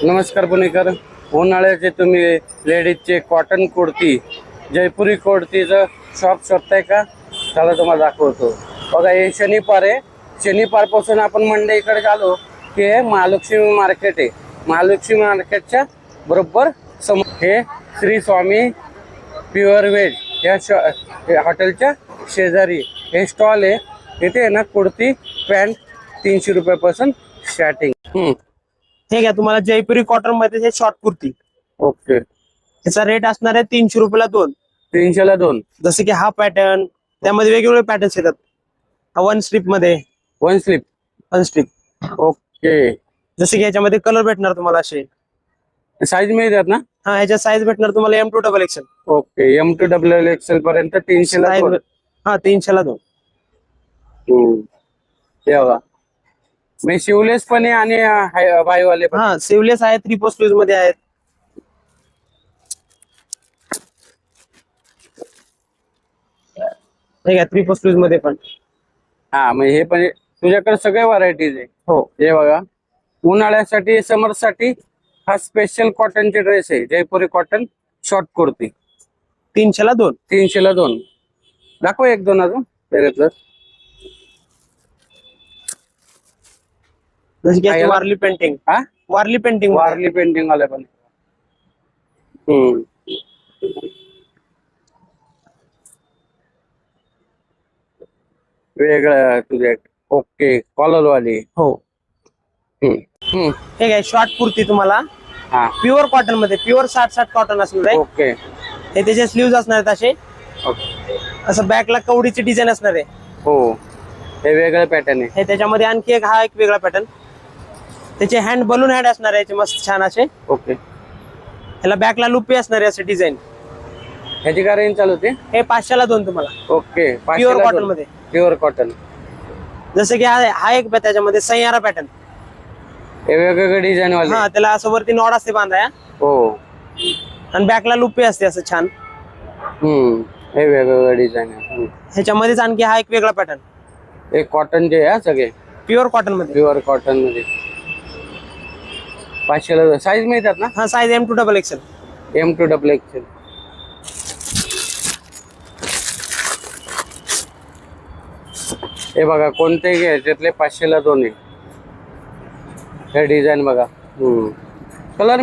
नमस्कार पुणेकर. उन्हाळ्याचे तुम्ही लेडीजचे कॉटन कुर्ती, जयपुरी कुर्तीचं शॉप शोधताय का? चला तुम्हाला दाखवतो. बघा, हे शनिवार आहे. शनिवारपासून आपण मंडईकडे आलो की हे महालक्ष्मी मार्केट आहे. महालक्ष्मी मार्केटच्या बरोबर समोर हे श्री स्वामी प्युअर वेज या हॉटेलच्या शेजारी हे स्टॉल आहे. इथे आहे ना कुर्ती पॅन्ट 300 रुपयापासून स्टार्टिंग. हे घ्या, तुम्हाला जयपुरी कॉटन मध्ये हे शॉर्ट कुर्ती. ओके, त्याचा रेट असणार आहे 300 रुपयाला 2. 300ला 2. जसे की हा पॅटर्न, त्यामध्ये वेगवेगळे पॅटर्न्स येतात. हा वन स्ट्रीप मध्ये, one slip. One strip. Okay, जसे की याच्यामध्ये कलर भेटणार तुम्हाला असे. साईज मिळतात ना? हा, ह्याच्या साईज भेटणार तुम्हाला M2 XXL. Okay, M2 XXL पर्यंत 300ला 2. हा, 300ला 2. हे बघा, मी शिवलेस पण आहे आणि बाईवाले पण. हा, सिवलेस आहे, 3 पोस्ट यूज मध्ये आहेत. हे घ्या, 3 पोस्ट यूज मध्ये पण. हा, मग हे पण तुझ्याकडे सगळे व्हरायटीज आहे. हो, हे बघा, उन्हाळ्यासाठी समर साठी हा स्पेशल कॉटनचे ड्रेस आहे. जयपुरी कॉटन शॉर्ट कुर्ती 300ला 2. 300ला 2. दाखव एक दोन अजून त्याच्यातलं. जसे की याला? वारली पेंटिंग. हा, वारली पेंटिंग. वारली पेंटिंग वाले पण. वेगळं तुझे. ओके, कॉलर वाली. हो. हम्म. हे घ्या, शॉर्ट कुर्ती तुम्हाला हा, प्युअर कॉटन मध्ये, प्युअर 60 कॉटन असणार आहे. ओके. हे त्याचे स्लीव्ज असणार आहेत असे. ओके, असं बॅकला कवडीची डिझाईन असणार आहे. हो, हे वेगळं पॅटर्न आहे. हे त्याच्यामध्ये आणखी हा एक वेगळा पॅटर्न. त्याचे हँड बलून हँड असणार आहे, याचे मस्त छान असे. ओके, ह्याला बॅकला लुपी असणार आहे असे डिझाईन. ह्याची काय रेंज चालू होते? हे 500ला 2 तुम्हाला. ओके, प्युअर कॉटन मध्ये. Pure cotton. जसं की हा एक त्याच्यामध्ये सैयारा पॅटर्न. हे वेगवेगळे डिझाईन वाले. हा, त्याला असं वरती नॉड असते बांधाया, हो. आणि बॅकला लुपी असते असं छान. हे वेगवेगळे डिझाईन आहे. ह्याच्यामध्येच आणखी हा एक वेगळा पॅटर्न, हे कॉटनचे आहे सगळे. प्युअर कॉटन मध्ये. प्युअर कॉटन मध्ये 500ला. साईज मिळतात ना? हा, size M2 XXL. M2 XXL. हे बघा, कोणते घ्यायच्यातले 500ला 2 आहे. हे डिझाईन बघा. कलर